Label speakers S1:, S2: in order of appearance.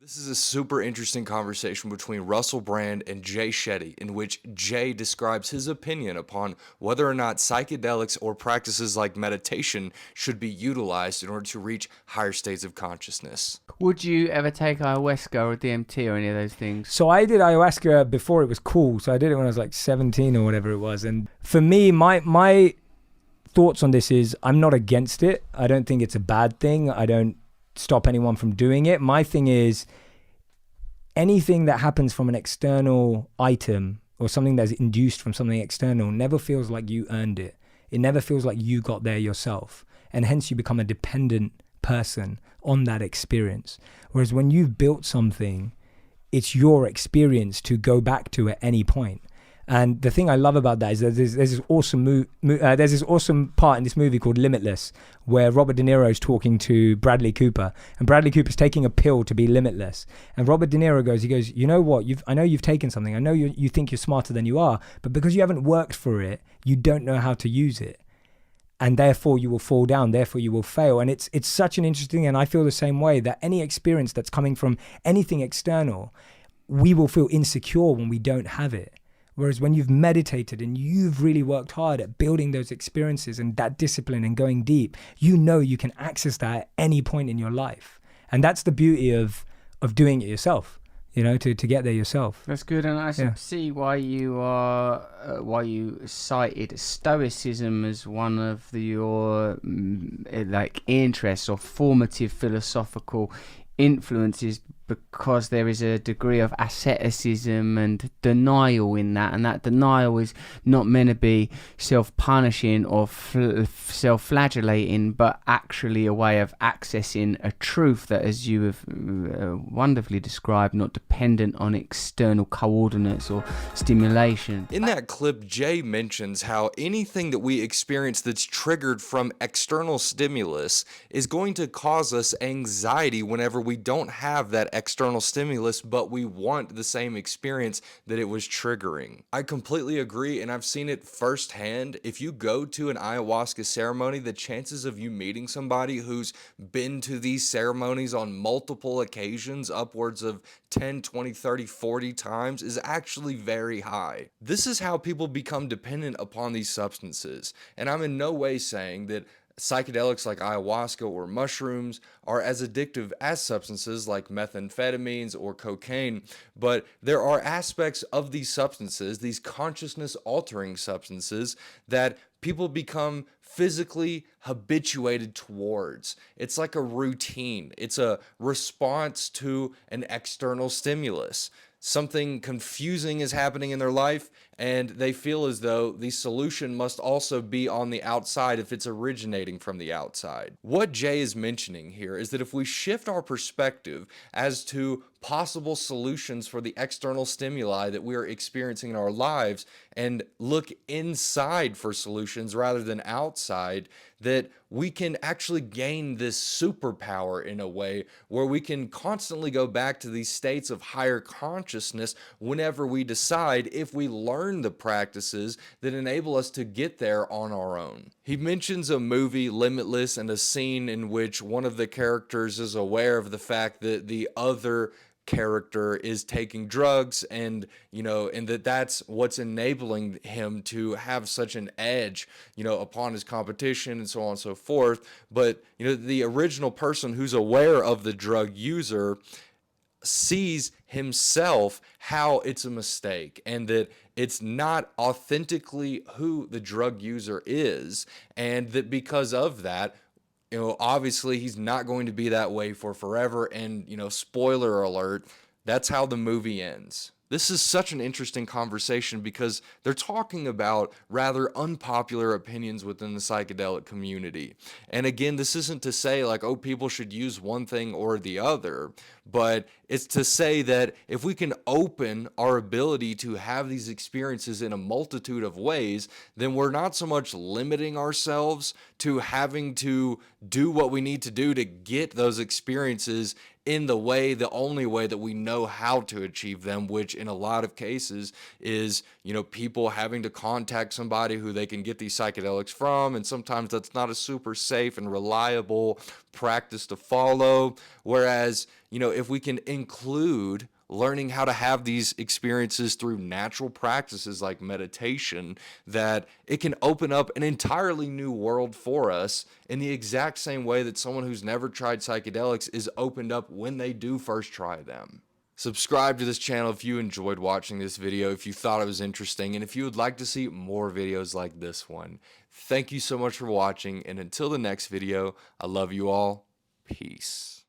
S1: This is a super interesting conversation between Russell Brand and Jay Shetty, in which Jay describes his opinion upon whether or not psychedelics or practices like meditation should be utilized in order to reach higher states of consciousness.
S2: Would you ever take ayahuasca or DMT or any of those things?
S3: So I did ayahuasca before it was cool. So I did it when I was like 17 or whatever it was. And for me, my thoughts on this is I'm not against it. I don't think it's a bad thing. I don't stop anyone from doing it. My thing is anything that happens from an external item or something that's induced from something external never feels like you earned it. It never feels like you got there yourself. And hence you become a dependent person on that experience. Whereas when you've built something, it's your experience to go back to at any point. And the thing I love about that is that there's this awesome part in this movie called Limitless, where Robert De Niro is talking to Bradley Cooper, and Bradley Cooper's taking a pill to be limitless. And Robert De Niro goes, you know what? I know you've taken something. I know you think you're smarter than you are, but because you haven't worked for it, you don't know how to use it. And therefore you will fall down, therefore you will fail. And it's such an interesting, and I feel the same way, that any experience that's coming from anything external, we will feel insecure when we don't have it. Whereas when you've meditated and you've really worked hard at building those experiences and that discipline and going deep, you know you can access that at any point in your life. And that's the beauty of doing it yourself, to get there yourself.
S2: That's good, and I see why you cited Stoicism as one of your interests or formative philosophical influences, because there is a degree of asceticism and denial in that, and that denial is not meant to be self-punishing or self-flagellating, but actually a way of accessing a truth that, as you have wonderfully described, not dependent on external coordinates or stimulation.
S1: In that clip, Jay mentions how anything that we experience that's triggered from external stimulus is going to cause us anxiety whenever we don't have that external stimulus, but we want the same experience that it was triggering. I completely agree, and I've seen it firsthand. If you go to an ayahuasca ceremony, the chances of you meeting somebody who's been to these ceremonies on multiple occasions, upwards of 10, 20, 30, 40 times, is actually very high. This is how people become dependent upon these substances, and I'm in no way saying that psychedelics like ayahuasca or mushrooms are as addictive as substances like methamphetamines or cocaine, but there are aspects of these substances, these consciousness-altering substances, that people become physically habituated towards. It's like a routine. It's a response to an external stimulus. Something confusing is happening in their life, and they feel as though the solution must also be on the outside if it's originating from the outside. What Jay is mentioning here is that if we shift our perspective as to possible solutions for the external stimuli that we are experiencing in our lives and look inside for solutions rather than outside, that we can actually gain this superpower in a way where we can constantly go back to these states of higher consciousness whenever we decide, if we learn the practices that enable us to get there on our own. He mentions a movie, Limitless, and a scene in which one of the characters is aware of the fact that the other character is taking drugs, and that's what's enabling him to have such an edge upon his competition and so on and so forth. But the original person who's aware of the drug user sees himself how it's a mistake and that it's not authentically who the drug user is, and that because of that, obviously he's not going to be that way for forever. And, spoiler alert, that's how the movie ends. This is such an interesting conversation because they're talking about rather unpopular opinions within the psychedelic community. And again, this isn't to say people should use one thing or the other, but it's to say that if we can open our ability to have these experiences in a multitude of ways, then we're not so much limiting ourselves to having to do what we need to do to get those experiences in the only way that we know how to achieve them, which in a lot of cases is, people having to contact somebody who they can get these psychedelics from. And sometimes that's not a super safe and reliable practice to follow. Whereas, you know, if we can include learning how to have these experiences through natural practices like meditation, that it can open up an entirely new world for us in the exact same way that someone who's never tried psychedelics is opened up when they do first try them. Subscribe to this channel if you enjoyed watching this video, if you thought it was interesting, and if you would like to see more videos like this one. Thank you so much for watching, and until the next video, I love you all. Peace.